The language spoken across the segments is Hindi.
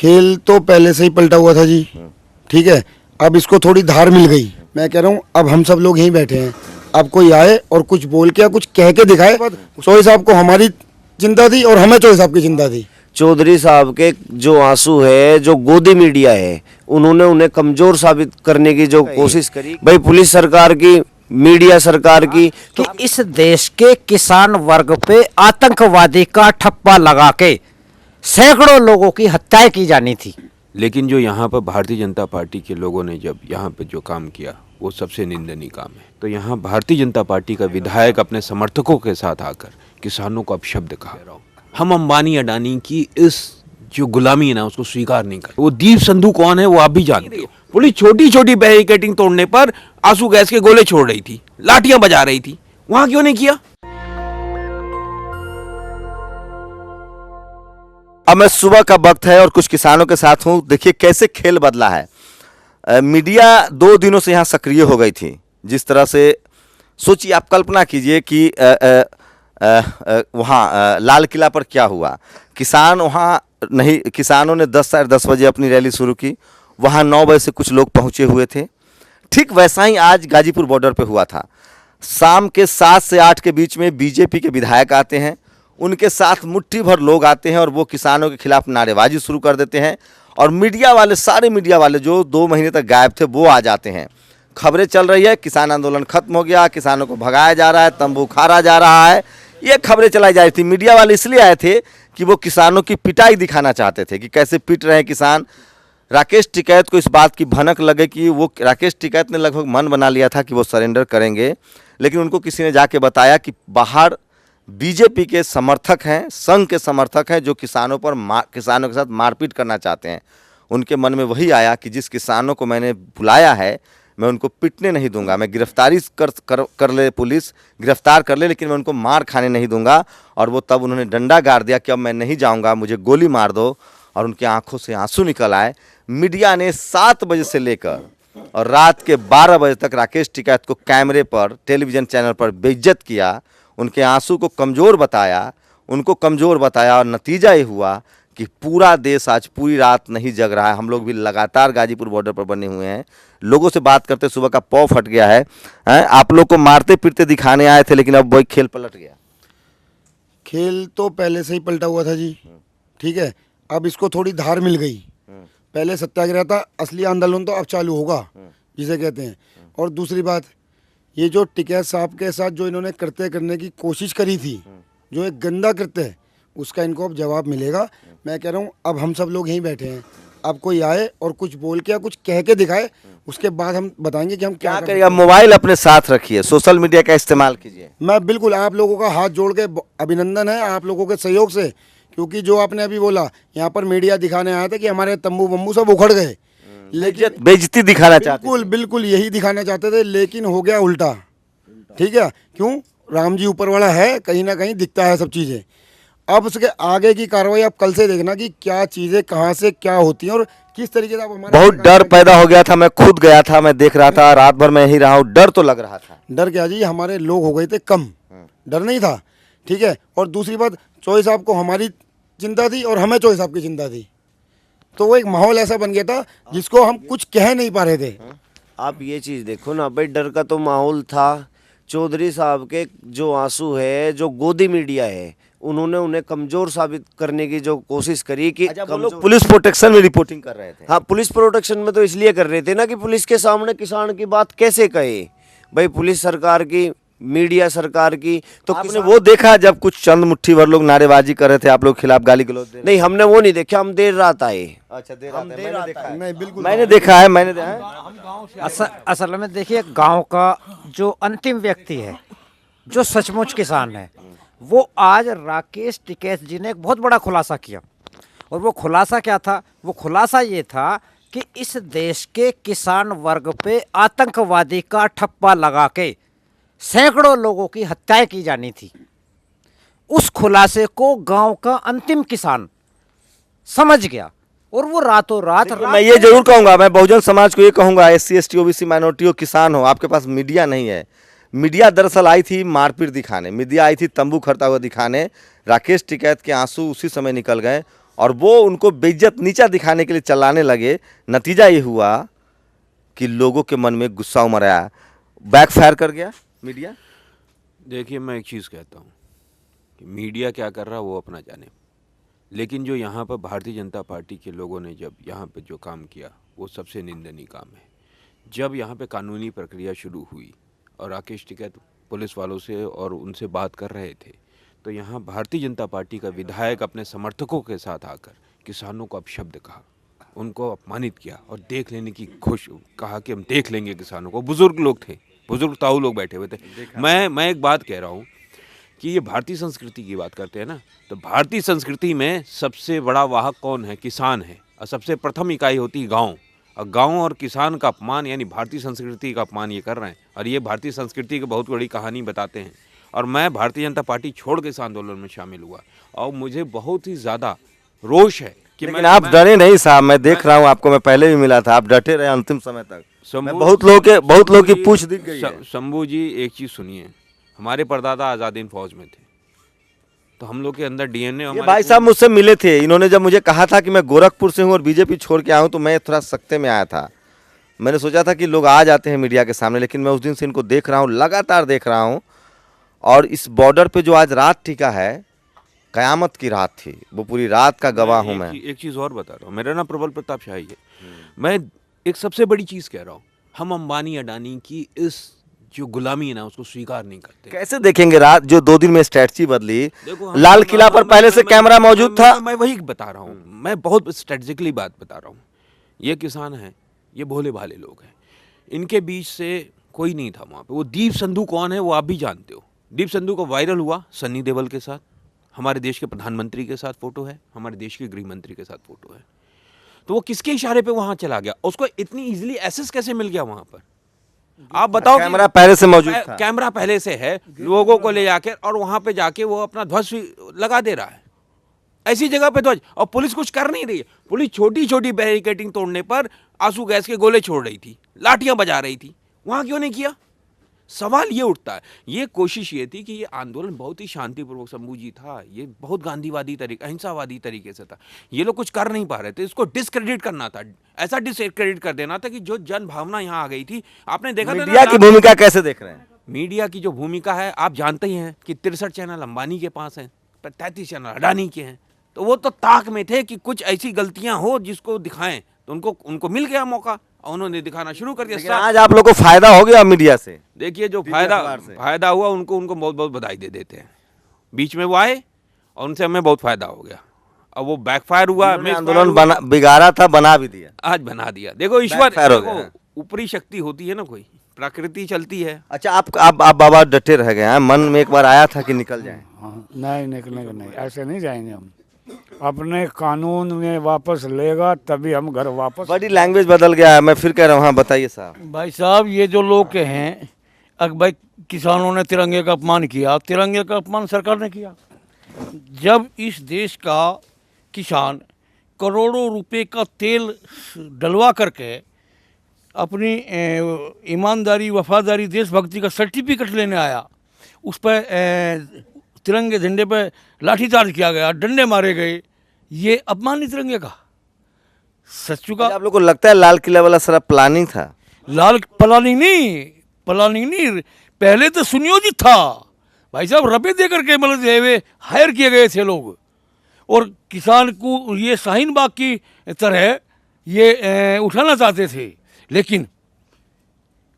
खेल तो पहले से ही पलटा हुआ था जी। ठीक है, अब इसको थोड़ी धार मिल गई। मैं कह रहा हूँ अब हम सब लोग यहीं बैठे हैं, अब कोई आए और कुछ बोल के या कुछ कह के दिखाए। चौधरी साहब को हमारी चिंता थी और हमें चौधरी साहब की चिंता थी। चौधरी साहब के जो आंसू है, जो गोदी मीडिया है, उन्होंने उन्हें कमजोर साबित करने की जो कोशिश करी, भाई पुलिस सरकार की, मीडिया सरकार की, कि इस देश के किसान वर्ग पे आतंकवादी का ठप्पा लगा के सैकड़ों लोगों की हत्याएं की जानी थी। लेकिन जो यहाँ पर भारतीय जनता पार्टी के लोगों ने जब यहाँ पे जो काम किया वो सबसे निंदनीय काम है। तो यहाँ भारतीय जनता पार्टी का विधायक अपने समर्थकों के साथ आकर किसानों को अपशब्द कहा। हम अंबानी अडानी की इस जो गुलामी है ना उसको स्वीकार नहीं कर। वो दीप संधू कौन है वो आप भी जानते हो। पुलिस छोटी छोटी बैरिकेडिंग तोड़ने पर आंसू गैस के गोले छोड़ रही थी, लाठियां बजा रही थी, वहां क्यों नहीं किया? अब मैं सुबह का वक्त है और कुछ किसानों के साथ हूँ। देखिए कैसे खेल बदला है। मीडिया 2 दिनों से यहाँ सक्रिय हो गई थी। जिस तरह से सोचिए, आप कल्पना कीजिए कि वहाँ लाल किला पर क्या हुआ। किसान वहाँ नहीं, किसानों ने 10 साढ़े 10 बजे अपनी रैली शुरू की। वहाँ 9 बजे से कुछ लोग पहुँचे हुए थे। ठीक वैसा ही आज गाजीपुर बॉर्डर पे हुआ था। शाम के 7 से 8 के बीच में बीजेपी के विधायक आते हैं, उनके साथ मुट्ठी भर लोग आते हैं और वो किसानों के खिलाफ नारेबाजी शुरू कर देते हैं। और मीडिया वाले, सारे मीडिया वाले जो 2 महीने तक गायब थे, वो आ जाते हैं। खबरें चल रही है, किसान आंदोलन खत्म हो गया, किसानों को भगाया जा रहा है, तंबू उखाड़ा जा रहा है, ये खबरें चलाई जा रही थी। मीडिया वाले इसलिए आए थे कि वो किसानों की पिटाई दिखाना चाहते थे कि कैसे पिट रहे हैं किसान। राकेश टिकैत को इस बात की भनक लगे कि वो, राकेश टिकैत ने लगभग मन बना लिया था कि वो सरेंडर करेंगे, लेकिन उनको किसी ने जाके बताया कि बाहर बीजेपी के समर्थक हैं, संघ के समर्थक हैं, जो किसानों के साथ मारपीट करना चाहते हैं। उनके मन में वही आया कि जिस किसानों को मैंने बुलाया है, मैं उनको पिटने नहीं दूंगा। मैं गिरफ्तारी कर ले, पुलिस गिरफ्तार कर ले, लेकिन मैं उनको मार खाने नहीं दूंगा। और वो तब उन्होंने डंडा गाड़ दिया कि अब मैं नहीं जाऊंगा, मुझे गोली मार दो। और उनकी आंखों से आंसू निकल आए। मीडिया ने 7 बजे से लेकर और रात के 12 बजे तक राकेश टिकैत को कैमरे पर, टेलीविज़न चैनल पर बेइज्जत किया, उनके आंसू को कमज़ोर बताया, उनको कमज़ोर बताया। और नतीजा ये हुआ कि पूरा देश आज पूरी रात नहीं जग रहा है। हम लोग भी लगातार गाजीपुर बॉर्डर पर बने हुए हैं। लोगों से बात करते सुबह का पौ फट गया है। आप लोग को मारते पीटते दिखाने आए थे, लेकिन अब वही खेल पलट गया। खेल तो पहले से ही पलटा हुआ था जी। ठीक है, अब इसको थोड़ी धार मिल गई। पहले सत्याग्रह था, असली आंदोलन तो अब चालू होगा, जिसे कहते हैं। और दूसरी बात, ये जो टिकैत साहब के साथ जो इन्होंने कृत्य करने की कोशिश करी थी, जो एक गंदा कृत्य है, उसका इनको अब जवाब मिलेगा। मैं कह रहा हूँ अब हम सब लोग यहीं बैठे हैं, अब कोई आए और कुछ बोल के या कुछ कह के दिखाए, उसके बाद हम बताएंगे कि हम क्या करेंगे। मोबाइल अपने साथ रखिए, सोशल मीडिया का इस्तेमाल कीजिए। मैं बिल्कुल आप लोगों का हाथ जोड़ के अभिनंदन है आप लोगों के सहयोग से, क्योंकि जो आपने अभी बोला, यहाँ पर मीडिया दिखाने आया था कि हमारे तंबू बम्बू सब उखड़ गए, लेकिन बेइज्जती दिखाना चाहते बिल्कुल बिल्कुल यही दिखाना चाहते थे, लेकिन हो गया उल्टा। ठीक है, क्यों? राम जी ऊपर वाला है, कहीं ना कहीं दिखता है सब चीज़ें। अब उसके आगे की कार्रवाई आप कल से देखना कि क्या चीज़ें कहाँ से क्या होती हैं और किस तरीके से। आप हमारा बहुत डर पैदा हो गया था। मैं खुद गया था, मैं देख रहा था, रात भर मैं यही रहा हूँ। डर तो लग रहा था। डर क्या जी, हमारे लोग हो गए थे कम, डर नहीं था। ठीक है, और दूसरी बात, चौधरी साहब को हमारी चिंता थी और हमें चौधरी साहब की चिंता थी। तो वो एक माहौल ऐसा बन गया था जिसको हम कुछ कह नहीं पा रहे थे। आप ये चीज़ देखो ना भाई, डर का तो माहौल था। चौधरी साहब के जो आंसू है, जो गोदी मीडिया है, उन्होंने उन्हें कमजोर साबित करने की जो कोशिश करी कि वो लोग पुलिस प्रोटेक्शन में रिपोर्टिंग कर रहे थे। हाँ, पुलिस प्रोटेक्शन में तो इसलिए कर रहे थे ना कि पुलिस के सामने किसान की बात कैसे कहे। भाई पुलिस सरकार की, मीडिया सरकार की, तो आपने वो देखा जब कुछ चंद मुट्ठी भर लोग नारेबाजी कर रहे थे आप लोग खिलाफ, गाली गलौज दे रहे थे? नहीं, हमने वो नहीं देखा, हम देर रात आए। अच्छा, देर रात मैंने देखा है। नहीं बिल्कुल, मैंने देखा है। असल में देखिए, गांव का जो अंतिम व्यक्ति है, जो सचमुच किसान है, वो आज राकेश टिकैत जी ने एक बहुत बड़ा खुलासा किया। और वो खुलासा क्या था? वो खुलासा ये था कि इस देश के किसान वर्ग पे आतंकवादी का ठप्पा लगा के सैकड़ों लोगों की हत्याएं की जानी थी। उस खुलासे को गांव का अंतिम किसान समझ गया और वो रातों रात मैं ये जरूर कहूंगा, मैं बहुजन समाज को ये कहूंगा, SC ST OBC माइनॉरिटी हो, किसान हो, आपके पास मीडिया नहीं है। मीडिया दरअसल आई थी मारपीट दिखाने, मीडिया आई थी तंबू खड़ता हुआ दिखाने। राकेश टिकैत के आंसू उसी समय निकल गए और वो उनको बेइज्जत नीचा दिखाने के लिए चलाने लगे। नतीजा ये हुआ कि लोगों के मन में गुस्सा उमड़ आया, बैकफायर कर गया मीडिया। देखिए, मैं एक चीज़ कहता हूँ कि मीडिया क्या कर रहा है वो अपना जाने, लेकिन जो यहाँ पर भारतीय जनता पार्टी के लोगों ने जब यहाँ पे जो काम किया वो सबसे निंदनीय काम है। जब यहाँ पे कानूनी प्रक्रिया शुरू हुई और राकेश टिकैत पुलिस वालों से और उनसे बात कर रहे थे, तो यहाँ भारतीय जनता पार्टी का विधायक अपने समर्थकों के साथ आकर किसानों को अपशब्द कहा, उनको अपमानित किया और देख लेने की कहा कि हम देख लेंगे किसानों को। बुजुर्ग लोग थे, बुजुर्ग ताऊ लोग बैठे हुए थे। मैं एक बात कह रहा हूँ कि ये भारतीय संस्कृति की बात करते हैं ना, तो भारतीय संस्कृति में सबसे बड़ा वाहक कौन है? किसान है। और सबसे प्रथम इकाई होती है गांव। और गांव और किसान का अपमान यानी भारतीय संस्कृति का अपमान ये कर रहे हैं, और ये भारतीय संस्कृति की बहुत बड़ी कहानी बताते हैं। और मैं भारतीय जनता पार्टी छोड़ के इस आंदोलन में शामिल हुआ और मुझे बहुत ही ज़्यादा रोष है कि लेकिन आप डरे नहीं साहब, मैं देख रहा हूँ आपको, मैं पहले भी मिला था, आप डटे रहे अंतिम समय तक। बहुत लोग की पूछ दिख गई है। शंभू जी, एक चीज़ सुनिए, हमारे परदादा आज़ाद हिंद फौज में थे, तो हम लोग के अंदर डीएनए। ये भाई साहब मुझसे मिले थे, इन्होंने जब मुझे कहा था कि मैं गोरखपुर से हूँ और बीजेपी छोड़ के आया हूँ, तो मैं थोड़ा सख्ते में आया था। मैंने सोचा था कि लोग आ जाते हैं मीडिया के सामने, लेकिन मैं उस दिन से इनको देख रहा हूँ, लगातार देख रहा हूँ। और इस बॉर्डर पे जो आज रात टिका है, कयामत की रात थी, वो पूरी रात का गवाह हूँ मैं। एक चीज़ और बता रहा हूँ, मेरा नाम प्रबल प्रताप शाही है। मैं एक सबसे बड़ी चीज़ कह रहा हूँ, हम अंबानी अडानी की इस जो गुलामी है ना, उसको स्वीकार नहीं करते। कैसे देखेंगे? रात जो 2 दिन में स्ट्रेटजी बदली, देखो, लाल किला पर पहले से कैमरा मौजूद था। मैं वही बता रहा हूँ, मैं बहुत स्ट्रेटेजिकली बात बता रहा हूँ। ये किसान हैं, ये भोले भाले लोग हैं, इनके बीच से कोई नहीं था वहाँ पे। वो दीप संधू कौन है वो आप भी जानते हो। दीप संधू को वायरल हुआ सन्नी देओल के साथ, हमारे देश के प्रधानमंत्री के साथ फोटो है, हमारे देश के गृह मंत्री के साथ फोटो है। तो वो किसके इशारे पे वहाँ चला गया? उसको इतनी इजीली एक्सेस कैसे मिल गया वहाँ पर? आप बताओ। कैमरा पहले से मौजूद था। कैमरा पहले से है, लोगों को ले जाकर और वहाँ पे जाके वो अपना ध्वज लगा दे रहा है, ऐसी जगह पे ध्वज। और पुलिस कुछ कर नहीं रही है। पुलिस छोटी छोटी बैरिकेडिंग तोड़ने पर आंसू गैस के गोले छोड़ रही थी, लाठियां बजा रही थी, वहां क्यों नहीं किया? सवाल ये उठता है। ये कोशिश ये थी कि ये आंदोलन बहुत ही शांतिपूर्वक शंभू जी था, ये बहुत गांधीवादी तरीके, अहिंसावादी तरीके से था। ये लोग कुछ कर नहीं पा रहे थे, इसको डिस्क्रेडिट करना था, ऐसा डिस्क्रेडिट कर देना था कि जो जन भावना यहाँ आ गई थी। आपने देखा था मीडिया की भूमिका कैसे देख रहे हैं? मीडिया की जो भूमिका है आप जानते ही हैं कि 63 चैनल अंबानी के पास हैं, 33 चैनल अडानी के हैं। तो वो तो ताक में थे कि कुछ ऐसी गलतियां हो जिसको दिखाएं, तो उनको मिल गया मौका और उन्होंने दिखाना शुरू कर दिया। आज आप लोगों को फायदा हो गया मीडिया से। देखिए, जो फायदा हुआ उनको बहुत बहुत बधाई दे देते हैं। बीच में वो आए और उनसे हमें बहुत फायदा हो गया। अब वो बैकफायर हुआ, आंदोलन बिगाड़ा था, बना भी दिया, आज बना दिया। देखो, ईश्वर ऊपरी शक्ति होती है ना, कोई प्रकृति चलती है। अच्छा, आप बाबा डटे रह गए हैं, मन में एक बार आया था कि निकल जाए? नहीं निकलेंगे, नहीं, ऐसे नहीं जाएंगे हम। अपने कानून में वापस लेगा तभी हम घर वापस। बड़ी लैंग्वेज बदल गया है, मैं फिर कह रहा हूँ। हाँ बताइए साहब। भाई साहब, ये जो लोग के हैं, अगर भाई किसानों ने तिरंगे का अपमान किया, तिरंगे का अपमान सरकार ने किया। जब इस देश का किसान करोड़ों रुपए का तेल डलवा करके अपनी ईमानदारी, वफादारी, देशभक्ति का सर्टिफिकेट लेने आया, उस पर तिरंगे झंडे पर लाठीचार्ज किया गया, डंडे मारे गए, ये अपमान नहीं तिरंगे का। सच्चू का। आप लोगों को लगता है लाल किला वाला सारा प्लानिंग था? प्लानिंग नहीं, पहले तो सुनियोजित था भाई साहब। रुपये दे करके मतलब हायर किए गए थे लोग, और किसान को ये शाहीन बाग की तरह ये उठाना चाहते थे। लेकिन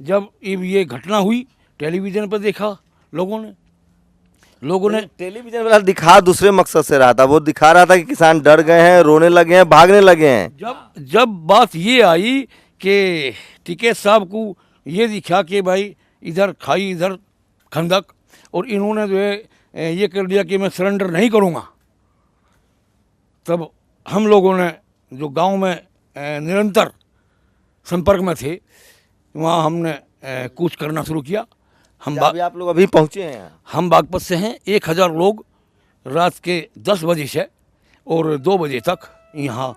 जब ये घटना हुई, टेलीविज़न पर देखा लोगों ने टेलीविजन वाला दिखा दूसरे मकसद से रहा था। वो दिखा रहा था कि किसान डर गए हैं, रोने लगे हैं, भागने लगे हैं। जब बात ये आई कि टिकैत साहब को ये दिखा कि भाई इधर खाई इधर खंदक, और इन्होंने जो है ये कर दिया कि मैं सरेंडर नहीं करूँगा, तब हम लोगों ने जो गांव में निरंतर संपर्क में थे, वहाँ हमने कूच करना शुरू किया। आप लोग अभी पहुँचे हैं? हम बागपत से हैं। 1000 लोग रात के 10 बजे से और 2 बजे तक यहाँ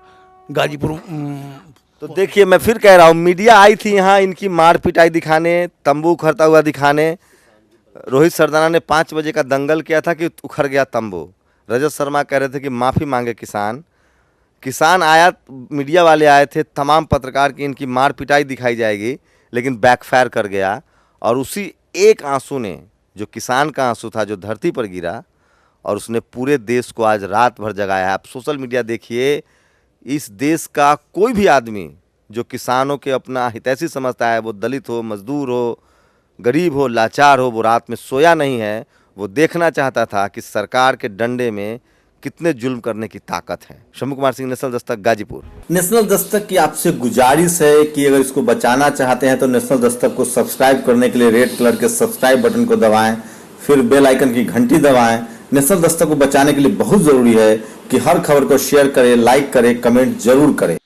गाजीपुर। तो देखिए, मैं फिर कह रहा हूँ, मीडिया आई थी यहाँ इनकी मार पिटाई दिखाने, तंबू उखड़ता हुआ दिखाने। रोहित सरदाना ने 5 बजे का दंगल किया था कि उखड़ गया तंबू। रजत शर्मा कह रहे थे कि माफ़ी मांगे किसान, किसान आया, मीडिया वाले आए थे, तमाम पत्रकार की इनकी मार पिटाई दिखाई जाएगी, लेकिन बैकफायर कर गया। और उसी एक आंसू ने, जो किसान का आंसू था, जो धरती पर गिरा और उसने पूरे देश को आज रात भर जगाया है। आप सोशल मीडिया देखिए, इस देश का कोई भी आदमी जो किसानों के अपना हितैषी समझता है, वो दलित हो, मजदूर हो, गरीब हो, लाचार हो, वो रात में सोया नहीं है। वो देखना चाहता था कि सरकार के डंडे में कितने जुल्म करने की ताकत है। शंभू कुमार सिंह, नेशनल दस्तक, गाजीपुर। नेशनल दस्तक की आपसे गुजारिश है कि अगर इसको बचाना चाहते हैं तो नेशनल दस्तक को सब्सक्राइब करने के लिए रेड कलर के सब्सक्राइब बटन को दबाएं, फिर बेल आइकन की घंटी दबाएं। नेशनल दस्तक को बचाने के लिए बहुत जरूरी है कि हर खबर को शेयर करें, लाइक करें, कमेंट जरूर करें।